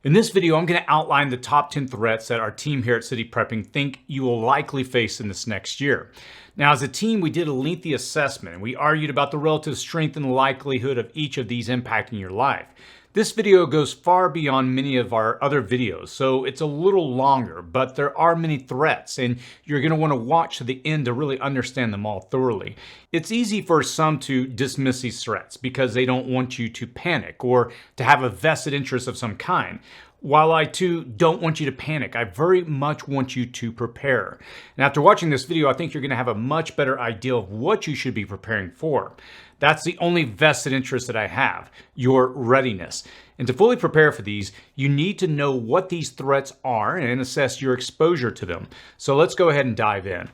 In this video, I'm going to outline the top 10 threats that our team here at City Prepping think you will likely face in this next year. Now, as a team, we did a lengthy assessment and we argued about the relative strength and likelihood of each of these impacting your life. This video goes far beyond many of our other videos, so it's a little longer, but there are many threats and you're going to want to watch to the end to really understand them all thoroughly. It's easy for some to dismiss these threats because they don't want you to panic or to have a vested interest of some kind. While I too don't want you to panic, I very much want you to prepare. And after watching this video, I think you're going to have a much better idea of what you should be preparing for. That's the only vested interest that I have, your readiness. And to fully prepare for these, you need to know what these threats are and assess your exposure to them. So let's go ahead and dive in.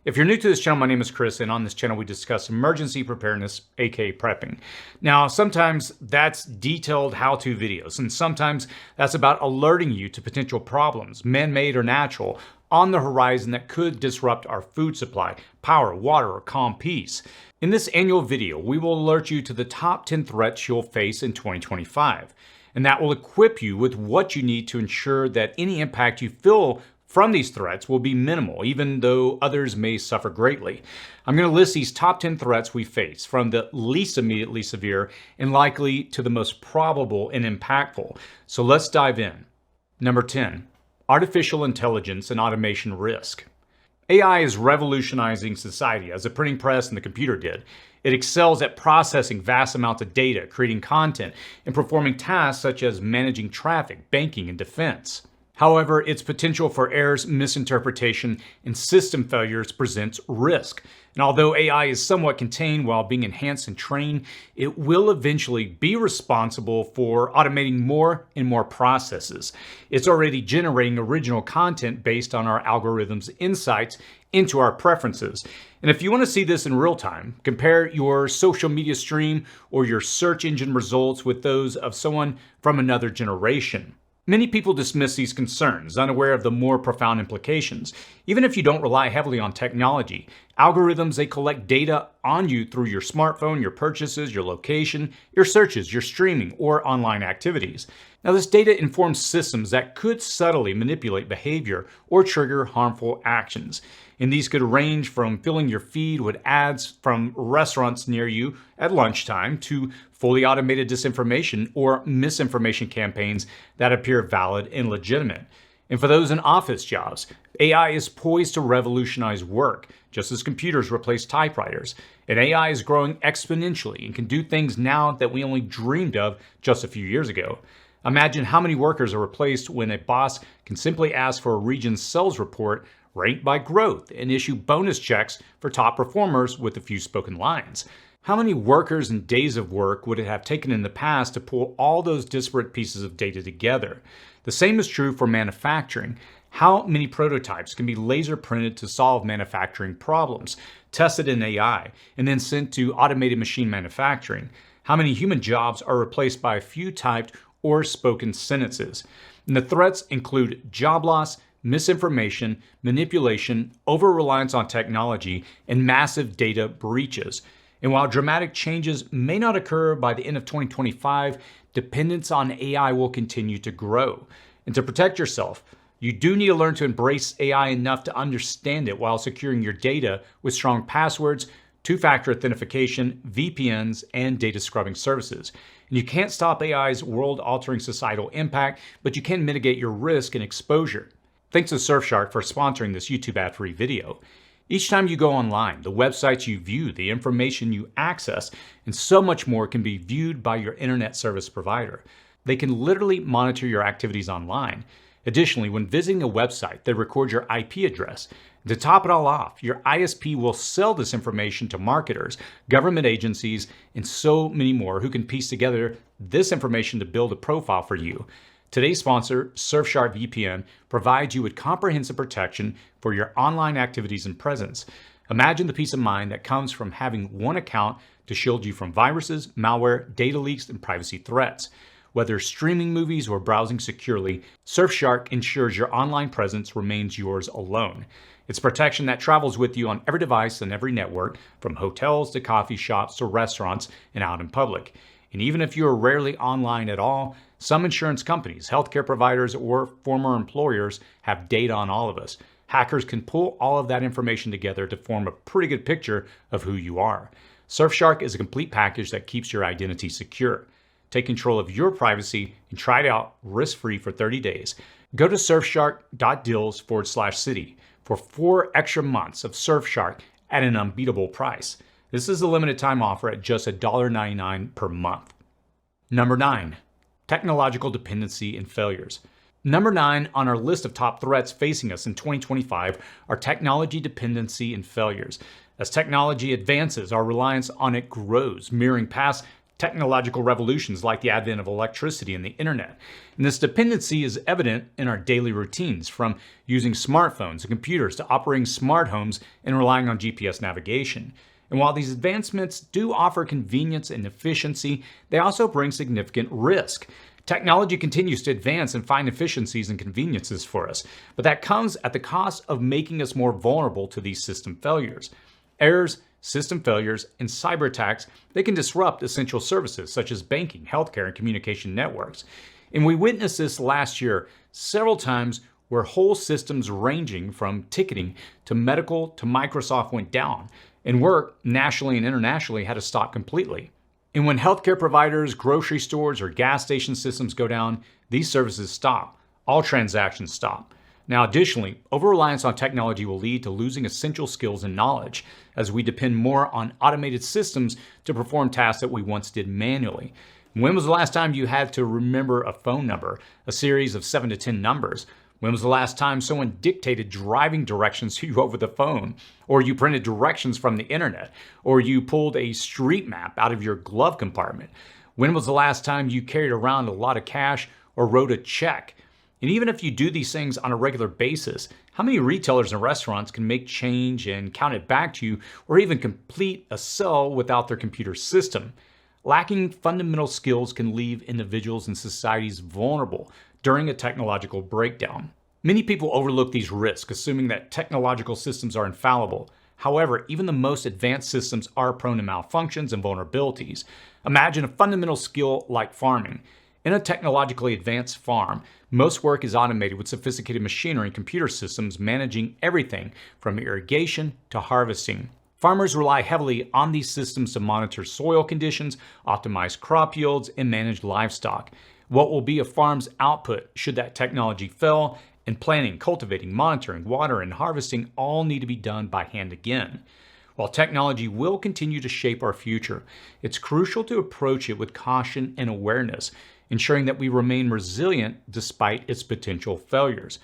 If you're new to this channel, my name is Chris, and on this channel we discuss emergency preparedness, aka prepping. Now, sometimes that's detailed how-to videos, and sometimes that's about alerting you to potential problems, man-made or natural, on the horizon that could disrupt our food supply, power, water, or calm peace. In this annual video, we will alert you to the top 10 threats you'll face in 2025, and that will equip you with what you need to ensure that any impact you feel from these threats will be minimal, even though others may suffer greatly. I'm going to list these top 10 threats we face, from the least immediately severe and likely to the most probable and impactful. So let's dive in. Number 10, artificial intelligence and automation risk. AI is revolutionizing society as the printing press and the computer did. It excels at processing vast amounts of data, creating content, and performing tasks such as managing traffic, banking, and defense. However, its potential for errors, misinterpretation, and system failures presents risk. And although AI is somewhat contained while being enhanced and trained, it will eventually be responsible for automating more and more processes. It's already generating original content based on our algorithms' insights into our preferences. And if you want to see this in real time, compare your social media stream or your search engine results with those of someone from another generation. Many people dismiss these concerns, unaware of the more profound implications. Even if you don't rely heavily on technology, algorithms, they collect data on you through your smartphone, your purchases, your location, your searches, your streaming, or online activities. Now, this data informs systems that could subtly manipulate behavior or trigger harmful actions. And these could range from filling your feed with ads from restaurants near you at lunchtime to fully automated disinformation or misinformation campaigns that appear valid and legitimate. And for those in office jobs, AI is poised to revolutionize work, just as computers replace typewriters. And AI is growing exponentially and can do things now that we only dreamed of just a few years ago. Imagine how many workers are replaced when a boss can simply ask for a region's sales report ranked by growth and issue bonus checks for top performers with a few spoken lines. How many workers and days of work would it have taken in the past to pull all those disparate pieces of data together? The same is true for manufacturing. How many prototypes can be laser printed to solve manufacturing problems, tested in AI, and then sent to automated machine manufacturing? How many human jobs are replaced by a few typed or spoken sentences? And the threats include job loss, misinformation, manipulation, over-reliance on technology, and massive data breaches. And while dramatic changes may not occur by the end of 2025, dependence on AI will continue to grow. And to protect yourself, you do need to learn to embrace AI enough to understand it while securing your data with strong passwords, two-factor authentication, VPNs, and data scrubbing services. And you can't stop AI's world-altering societal impact, but you can mitigate your risk and exposure. Thanks to Surfshark for sponsoring this YouTube ad-free video. Each time you go online, the websites you view, the information you access, and so much more can be viewed by your internet service provider. They can literally monitor your activities online. Additionally, when visiting a website, they record your IP address. To top it all off, your ISP will sell this information to marketers, government agencies, and so many more who can piece together this information to build a profile for you. Today's sponsor, Surfshark VPN, provides you with comprehensive protection for your online activities and presence. Imagine the peace of mind that comes from having one account to shield you from viruses, malware, data leaks, and privacy threats. Whether streaming movies or browsing securely, Surfshark ensures your online presence remains yours alone. It's protection that travels with you on every device and every network, from hotels to coffee shops to restaurants and out in public. And even if you are rarely online at all, some insurance companies, healthcare providers, or former employers have data on all of us. Hackers can pull all of that information together to form a pretty good picture of who you are. Surfshark is a complete package that keeps your identity secure. Take control of your privacy and try it out risk-free for 30 days. Go to surfshark.deals/city for 4 extra months of Surfshark at an unbeatable price. This is a limited time offer at just $1.99 per month. Number 9, technological dependency and failures. Number 9 on our list of top threats facing us in 2025 are technology dependency and failures. As technology advances, our reliance on it grows, mirroring past technological revolutions like the advent of electricity and the internet. And this dependency is evident in our daily routines, from using smartphones and computers to operating smart homes and relying on GPS navigation. And while these advancements do offer convenience and efficiency, they also bring significant risk. Technology continues to advance and find efficiencies and conveniences for us, but that comes at the cost of making us more vulnerable to these system failures. Errors, system failures, and cyber attacks, they can disrupt essential services such as banking, healthcare, and communication networks. And we witnessed this last year several times where whole systems ranging from ticketing to medical to Microsoft went down, and work nationally and internationally had to stop completely. And when healthcare providers, grocery stores, or gas station systems go down, these services stop. All transactions stop. Now, additionally, over-reliance on technology will lead to losing essential skills and knowledge as we depend more on automated systems to perform tasks that we once did manually. When was the last time you had to remember a phone number, a series of 7 to 10 numbers? When was the last time someone dictated driving directions to you over the phone? Or you printed directions from the internet? Or you pulled a street map out of your glove compartment? When was the last time you carried around a lot of cash or wrote a check? And even if you do these things on a regular basis, how many retailers and restaurants can make change and count it back to you, or even complete a sell without their computer system? Lacking fundamental skills can leave individuals and societies vulnerable during a technological breakdown. Many people overlook these risks, assuming that technological systems are infallible. However, even the most advanced systems are prone to malfunctions and vulnerabilities. Imagine a fundamental skill like farming. In a technologically advanced farm, most work is automated with sophisticated machinery and computer systems managing everything from irrigation to harvesting. Farmers rely heavily on these systems to monitor soil conditions, optimize crop yields, and manage livestock. What will be a farm's output should that technology fail? And planning, cultivating, monitoring, water, and harvesting all need to be done by hand again. While technology will continue to shape our future, it's crucial to approach it with caution and awareness, ensuring that we remain resilient despite its potential failures.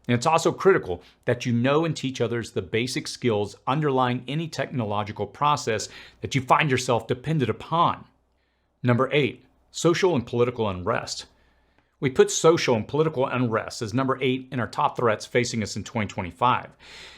And it's also critical that you know and teach others the basic skills underlying any technological process that you find yourself dependent upon. Number 8, social and political unrest. We put social and political unrest as number 8 in our top threats facing us in 2025.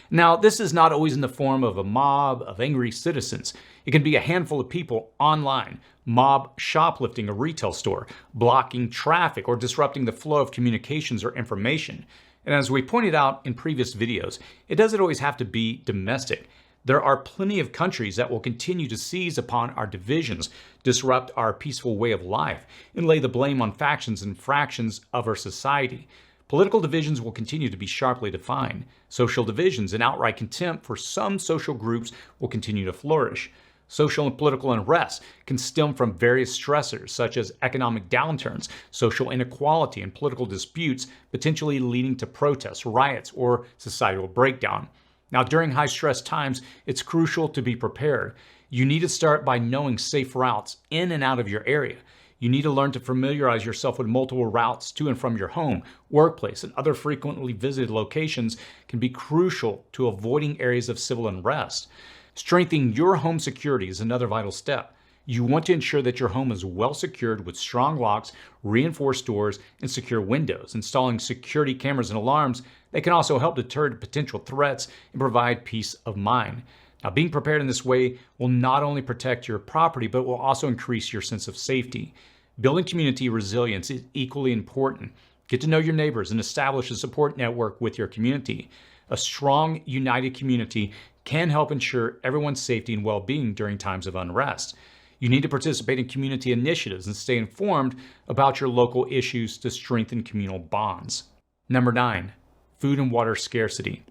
Now, this is not always in the form of a mob of angry citizens. It can be a handful of people online, mob shoplifting a retail store, blocking traffic, or disrupting the flow of communications or information. And as we pointed out in previous videos, it doesn't always have to be domestic. There are plenty of countries that will continue to seize upon our divisions, disrupt our peaceful way of life, and lay the blame on factions and fractions of our society. Political divisions will continue to be sharply defined. Social divisions and outright contempt for some social groups will continue to flourish. Social and political unrest can stem from various stressors such as economic downturns, social inequality, and political disputes, potentially leading to protests, riots, or societal breakdown. Now, during high-stress times, it's crucial to be prepared. You need to start by knowing safe routes in and out of your area. You need to learn to familiarize yourself with multiple routes to and from your home, workplace, and other frequently visited locations can be crucial to avoiding areas of civil unrest. Strengthening your home security is another vital step. You want to ensure that your home is well secured with strong locks, reinforced doors, and secure windows. Installing security cameras and alarms that can also help deter potential threats and provide peace of mind. Now, being prepared in this way will not only protect your property, but will also increase your sense of safety. Building community resilience is equally important. Get to know your neighbors and establish a support network with your community. A strong, united community can help ensure everyone's safety and well-being during times of unrest. You need to participate in community initiatives and stay informed about your local issues to strengthen communal bonds. Number 9, food and water scarcity.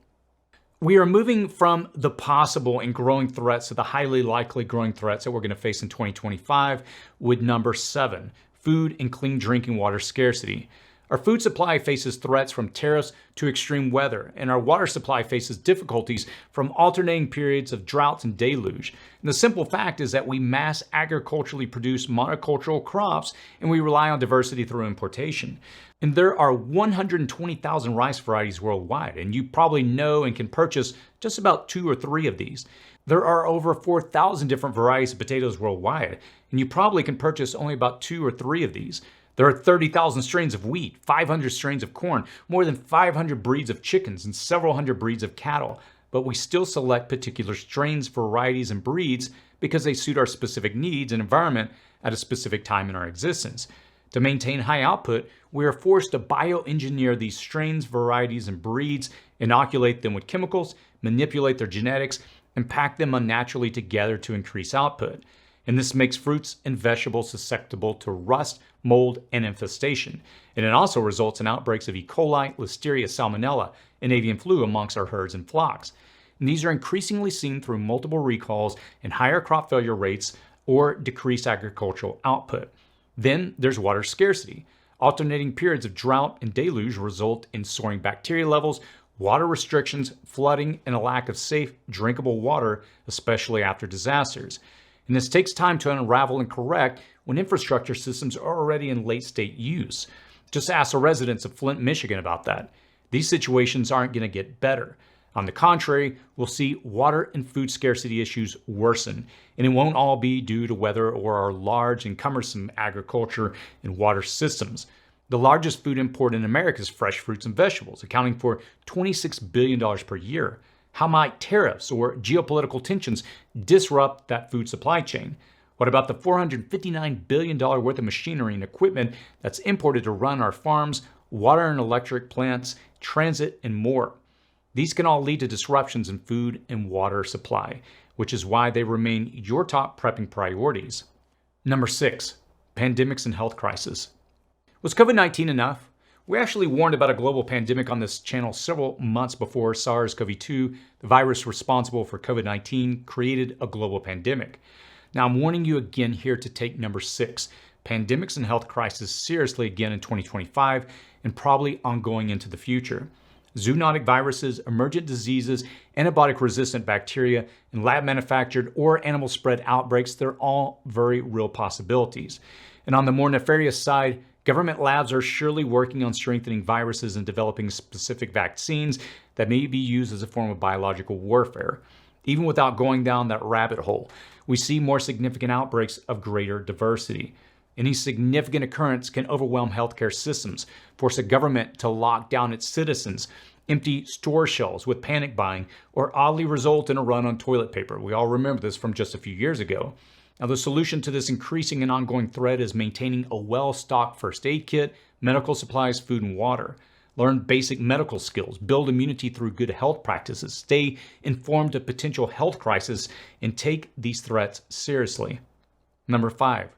We are moving from the possible and growing threats to the highly likely growing threats that we're going to face in 2025 with number 7, food and clean drinking water scarcity. Our food supply faces threats from tariffs to extreme weather, and our water supply faces difficulties from alternating periods of droughts and deluge. And the simple fact is that we mass agriculturally produce monocultural crops, and we rely on diversity through importation. And there are 120,000 rice varieties worldwide, and you probably know and can purchase just about 2 or 3 of these. There are over 4,000 different varieties of potatoes worldwide, and you probably can purchase only about 2 or 3 of these. There are 30,000 strains of wheat, 500 strains of corn, more than 500 breeds of chickens, and several hundred breeds of cattle. But we still select particular strains, varieties, and breeds because they suit our specific needs and environment at a specific time in our existence. To maintain high output, we are forced to bioengineer these strains, varieties, and breeds, inoculate them with chemicals, manipulate their genetics, and pack them unnaturally together to increase output. And this makes fruits and vegetables susceptible to rust, mold, and infestation. And it also results in outbreaks of E. coli, Listeria, Salmonella, and avian flu amongst our herds and flocks. And these are increasingly seen through multiple recalls and higher crop failure rates or decreased agricultural output. Then there's water scarcity. Alternating periods of drought and deluge result in soaring bacteria levels, water restrictions, flooding, and a lack of safe, drinkable water, especially after disasters. And this takes time to unravel and correct when infrastructure systems are already in late-state use. Just ask the residents of Flint, Michigan about that. These situations aren't going to get better. On the contrary, we'll see water and food scarcity issues worsen, and it won't all be due to weather or our large and cumbersome agriculture and water systems. The largest food import in America is fresh fruits and vegetables, accounting for $26 billion per year. How might tariffs or geopolitical tensions disrupt that food supply chain? What about the $459 billion worth of machinery and equipment that's imported to run our farms, water and electric plants, transit, and more? These can all lead to disruptions in food and water supply, which is why they remain your top prepping priorities. Number 6, pandemics and health crisis. Was COVID-19 enough? We actually warned about a global pandemic on this channel several months before SARS-CoV-2, the virus responsible for COVID-19, created a global pandemic. Now I'm warning you again here to take number 6, pandemics and health crisis, seriously again in 2025 and probably ongoing into the future. Zoonotic viruses, emergent diseases, antibiotic-resistant bacteria, and lab-manufactured or animal-spread outbreaks, they're all very real possibilities. And on the more nefarious side, government labs are surely working on strengthening viruses and developing specific vaccines that may be used as a form of biological warfare. Even without going down that rabbit hole, we see more significant outbreaks of greater diversity. Any significant occurrence can overwhelm healthcare systems, force a government to lock down its citizens, empty store shelves with panic buying, or oddly result in a run on toilet paper. We all remember this from just a few years ago. Now, the solution to this increasing and ongoing threat is maintaining a well-stocked first aid kit, medical supplies, food, and water. Learn basic medical skills, build immunity through good health practices, stay informed of potential health crises, and take these threats seriously. Number 5,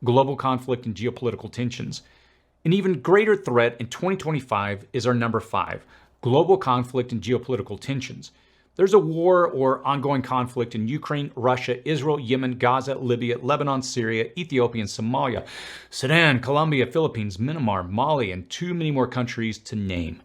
global conflict and geopolitical tensions. An even greater threat in 2025 is our number 5, global conflict and geopolitical tensions. There's a war or ongoing conflict in Ukraine, Russia, Israel, Yemen, Gaza, Libya, Lebanon, Syria, Ethiopia, and Somalia, Sudan, Colombia, Philippines, Myanmar, Mali, and too many more countries to name.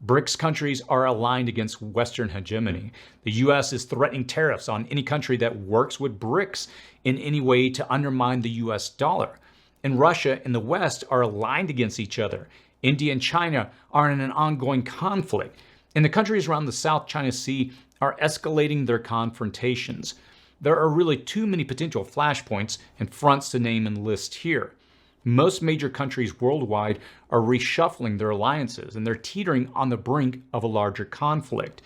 BRICS countries are aligned against Western hegemony. The U.S. is threatening tariffs on any country that works with BRICS in any way to undermine the U.S. dollar. And Russia and the West are aligned against each other. India and China are in an ongoing conflict. And the countries around the South China Sea are escalating their confrontations. There are really too many potential flashpoints and fronts to name and list here. Most major countries worldwide are reshuffling their alliances, and they're teetering on the brink of a larger conflict.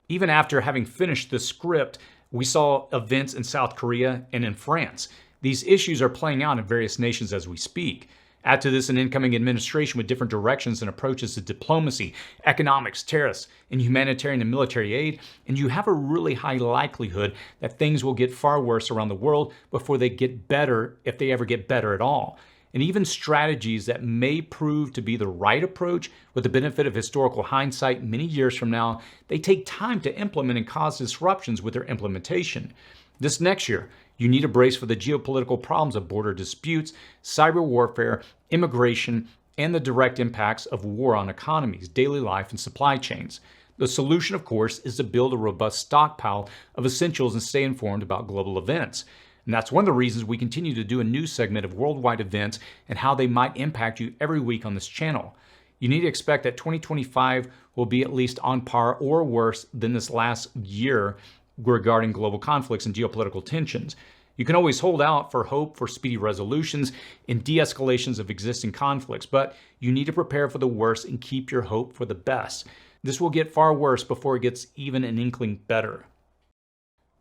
Even after having finished the script, we saw events in South Korea and in France. These issues are playing out in various nations as we speak. Add to this an incoming administration with different directions and approaches to diplomacy, economics, tariffs, and humanitarian and military aid, and you have a really high likelihood that things will get far worse around the world before they get better, if they ever get better at all. And even strategies that may prove to be the right approach with the benefit of historical hindsight many years from now, they take time to implement and cause disruptions with their implementation. This next year, you need to brace for the geopolitical problems of border disputes, cyber warfare, immigration, and the direct impacts of war on economies, daily life, and supply chains. The solution, of course, is to build a robust stockpile of essentials and stay informed about global events. And that's one of the reasons we continue to do a new segment of worldwide events and how they might impact you every week on this channel. You need to expect that 2025 will be at least on par or worse than this last year regarding global conflicts and geopolitical tensions. You can always hold out for hope for speedy resolutions and de-escalations of existing conflicts, but you need to prepare for the worst and keep your hope for the best. This will get far worse before it gets even an inkling better.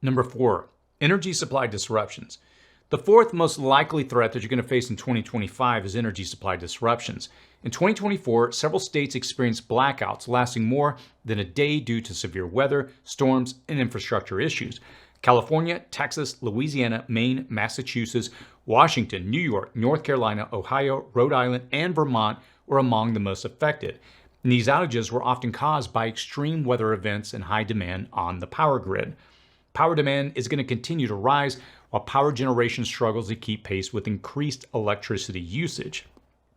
Number 4. Energy supply disruptions. The fourth most likely threat that you're going to face in 2025 is energy supply disruptions. In 2024, several states experienced blackouts lasting more than a day due to severe weather, storms, and infrastructure issues. California, Texas, Louisiana, Maine, Massachusetts, Washington, New York, North Carolina, Ohio, Rhode Island, and Vermont were among the most affected. And these outages were often caused by extreme weather events and high demand on the power grid. Power demand is going to continue to rise while power generation struggles to keep pace with increased electricity usage.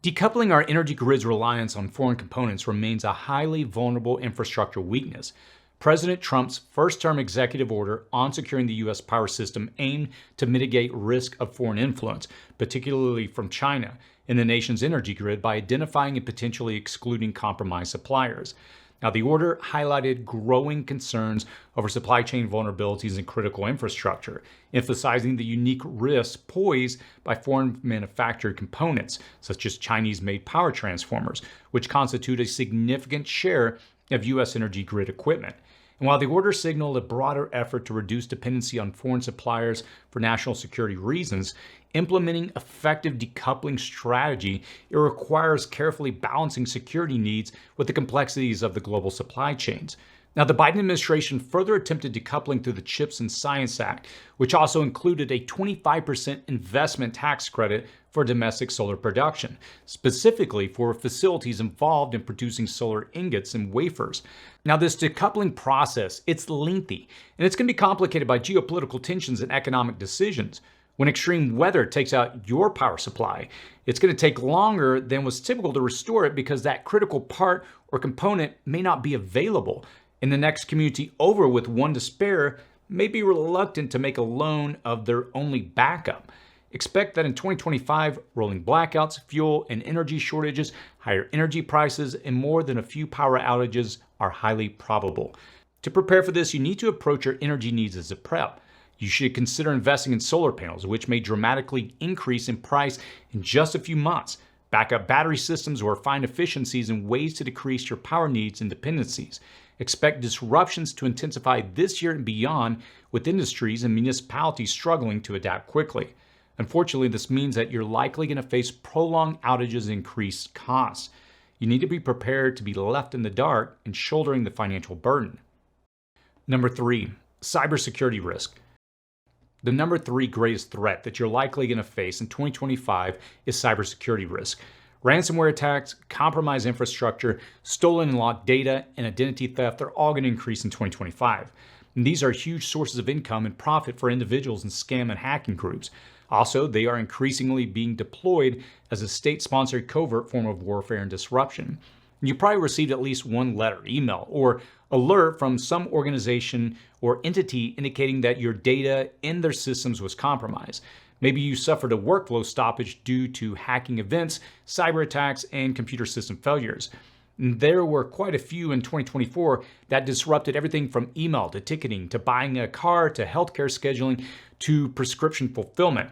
Decoupling our energy grid's reliance on foreign components remains a highly vulnerable infrastructure weakness. President Trump's first-term executive order on securing the U.S. power system aimed to mitigate risk of foreign influence, particularly from China, in the nation's energy grid by identifying and potentially excluding compromised suppliers. Now, the order highlighted growing concerns over supply chain vulnerabilities in critical infrastructure, emphasizing the unique risks posed by foreign manufactured components, such as Chinese-made power transformers, which constitute a significant share of U.S. energy grid equipment. And while the order signaled a broader effort to reduce dependency on foreign suppliers for national security reasons, implementing effective decoupling strategy, it requires carefully balancing security needs with the complexities of the global supply chains. Now, the Biden administration further attempted decoupling through the CHIPS and Science Act, which also included a 25% investment tax credit for domestic solar production, specifically for facilities involved in producing solar ingots and wafers. Now, this decoupling process, it's lengthy, and it's going to be complicated by geopolitical tensions and economic decisions. When extreme weather takes out your power supply, it's going to take longer than was typical to restore it because that critical part or component may not be available. And the next community over with one to spare may be reluctant to make a loan of their only backup. Expect that in 2025, rolling blackouts, fuel and energy shortages, higher energy prices, and more than a few power outages are highly probable. To prepare for this, you need to approach your energy needs as a prep. You should consider investing in solar panels, which may dramatically increase in price in just a few months. Backup battery systems or find efficiencies and ways to decrease your power needs and dependencies. Expect disruptions to intensify this year and beyond, with industries and municipalities struggling to adapt quickly. Unfortunately, this means that you're likely going to face prolonged outages and increased costs. You need to be prepared to be left in the dark and shouldering the financial burden. Number 3, cybersecurity risk. The number 3 greatest threat that you're likely going to face in 2025 is cybersecurity risk. Ransomware attacks, compromised infrastructure, stolen and locked data, and identity theft are all going to increase in 2025. And these are huge sources of income and profit for individuals and scam and hacking groups. Also, they are increasingly being deployed as a state-sponsored covert form of warfare and disruption. You probably received at least one letter, email, or alert from some organization or entity indicating that your data in their systems was compromised. Maybe you suffered a workflow stoppage due to hacking events, cyber attacks, and computer system failures. And there were quite a few in 2024 that disrupted everything from email to ticketing to buying a car to healthcare scheduling to prescription fulfillment.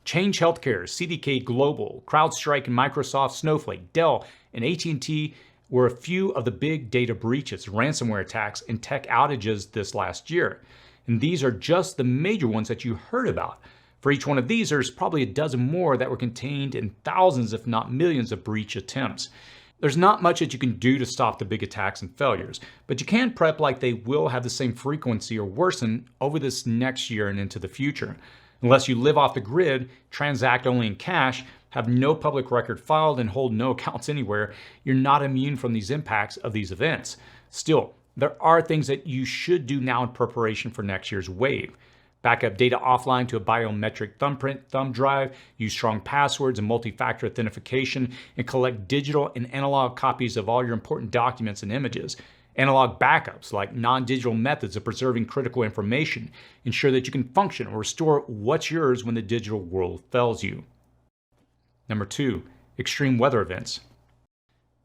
Change Healthcare, CDK Global, CrowdStrike and Microsoft, Snowflake, Dell, and AT&T were a few of the big data breaches, ransomware attacks, and tech outages this last year. And these are just the major ones that you heard about. For each one of these, there's probably a dozen more that were contained in thousands, if not millions, of breach attempts. There's not much that you can do to stop the big attacks and failures, but you can prep like they will have the same frequency or worsen over this next year and into the future. Unless you live off the grid, transact only in cash, have no public record filed, and hold no accounts anywhere, you're not immune from these impacts of these events. Still, there are things that you should do now in preparation for next year's wave. Backup data offline to a biometric thumbprint thumb drive, use strong passwords and multi-factor authentication, and collect digital and analog copies of all your important documents and images. Analog backups, like non-digital methods of preserving critical information, ensure that you can function or restore what's yours when the digital world fails you. Number 2, extreme weather events.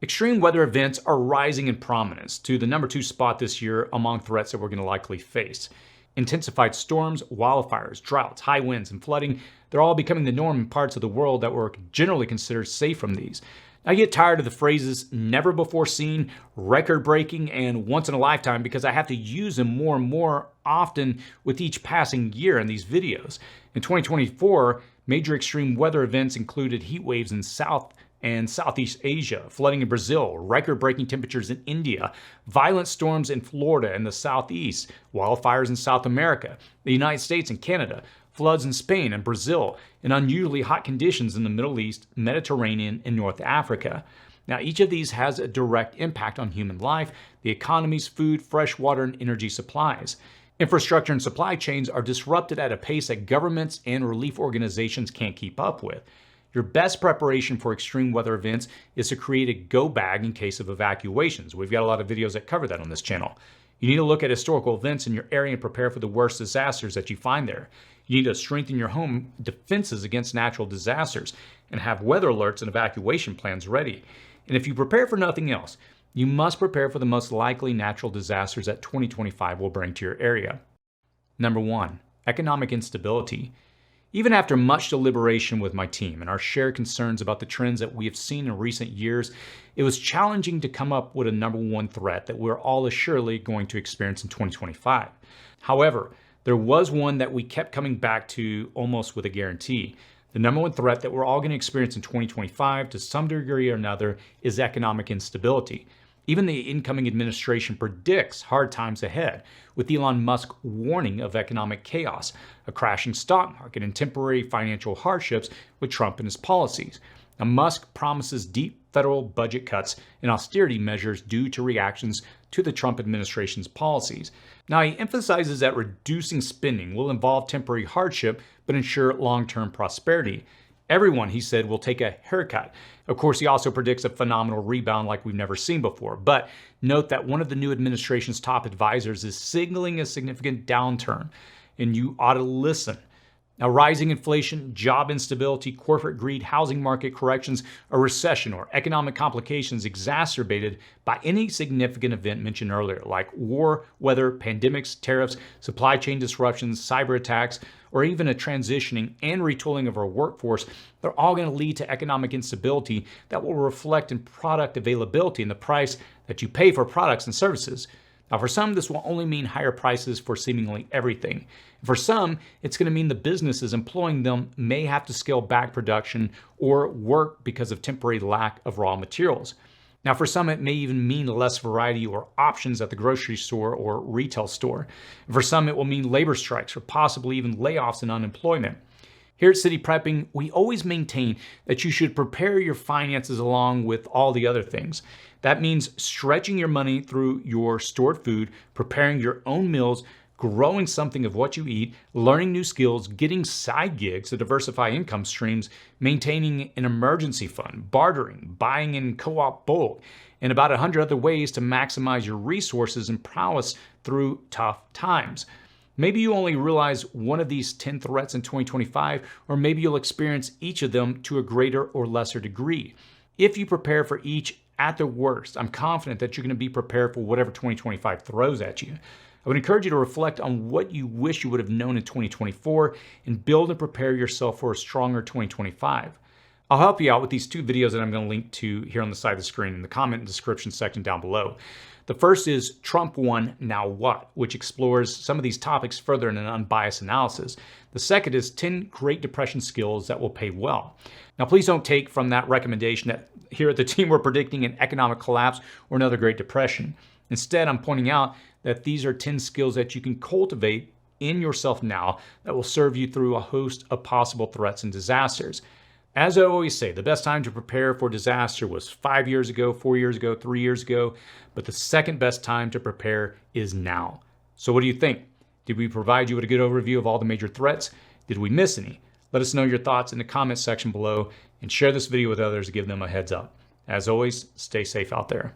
Extreme weather events are rising in prominence to the number 2 spot this year among threats that we're going to likely face. Intensified storms, wildfires, droughts, high winds, and flooding, they're all becoming the norm in parts of the world that were generally considered safe from these. I get tired of the phrases never before seen, record breaking, and once in a lifetime because I have to use them more and more often with each passing year in these videos. In 2024, major extreme weather events included heat waves in South and Southeast Asia, flooding in Brazil, record-breaking temperatures in India, violent storms in Florida and the Southeast, wildfires in South America, the United States and Canada, floods in Spain and Brazil, and unusually hot conditions in the Middle East, Mediterranean, and North Africa. Now, each of these has a direct impact on human life, the economies, food, fresh water, and energy supplies. Infrastructure and supply chains are disrupted at a pace that governments and relief organizations can't keep up with. Your best preparation for extreme weather events is to create a go bag in case of evacuations. We've got a lot of videos that cover that on this channel. You need to look at historical events in your area and prepare for the worst disasters that you find there. You need to strengthen your home defenses against natural disasters and have weather alerts and evacuation plans ready. And if you prepare for nothing else, you must prepare for the most likely natural disasters that 2025 will bring to your area. Number 1, economic instability. Even after much deliberation with my team and our shared concerns about the trends that we have seen in recent years, it was challenging to come up with a number 1 threat that we're all assuredly going to experience in 2025. However, there was one that we kept coming back to almost with a guarantee. The number 1 threat that we're all going to experience in 2025 to some degree or another is economic instability. Even the incoming administration predicts hard times ahead, with Elon Musk warning of economic chaos, a crashing stock market, and temporary financial hardships with Trump and his policies. Now, Musk promises deep federal budget cuts and austerity measures due to reactions to the Trump administration's policies. Now, he emphasizes that reducing spending will involve temporary hardship but ensure long-term prosperity. Everyone, he said, will take a haircut. Of course, he also predicts a phenomenal rebound like we've never seen before. But note that one of the new administration's top advisors is signaling a significant downturn, and you ought to listen. Now, rising inflation, job instability, corporate greed, housing market corrections, a recession, or economic complications exacerbated by any significant event mentioned earlier, like war, weather, pandemics, tariffs, supply chain disruptions, cyber attacks, or even a transitioning and retooling of our workforce, they're all going to lead to economic instability that will reflect in product availability and the price that you pay for products and services. Now, for some, this will only mean higher prices for seemingly everything. For some, it's going to mean the businesses employing them may have to scale back production or work because of temporary lack of raw materials. Now, for some, it may even mean less variety or options at the grocery store or retail store. For some, it will mean labor strikes or possibly even layoffs and unemployment. Here at City Prepping, we always maintain that you should prepare your finances along with all the other things. That means stretching your money through your stored food, preparing your own meals, growing something of what you eat, learning new skills, getting side gigs to diversify income streams, maintaining an emergency fund, bartering, buying in co-op bulk, and about 100 other ways to maximize your resources and prowess through tough times. Maybe you only realize one of these 10 threats in 2025, or maybe you'll experience each of them to a greater or lesser degree. If you prepare for each at the worst, I'm confident that you're going to be prepared for whatever 2025 throws at you. I would encourage you to reflect on what you wish you would have known in 2024 and build and prepare yourself for a stronger 2025. I'll help you out with these 2 videos that I'm going to link to here on the side of the screen in the comment and description section down below. The first is Trump won, now what?, which explores some of these topics further in an unbiased analysis. The second is 10 Great Depression skills that will pay well. Now, please don't take from that recommendation that here at the team we're predicting an economic collapse or another Great Depression. Instead, I'm pointing out that these are 10 skills that you can cultivate in yourself now that will serve you through a host of possible threats and disasters. As I always say, the best time to prepare for disaster was 5 years ago, 4 years ago, 3 years ago, but the second best time to prepare is now. So what do you think? Did we provide you with a good overview of all the major threats? Did we miss any? Let us know your thoughts in the comment section below and share this video with others to give them a heads up. As always, stay safe out there.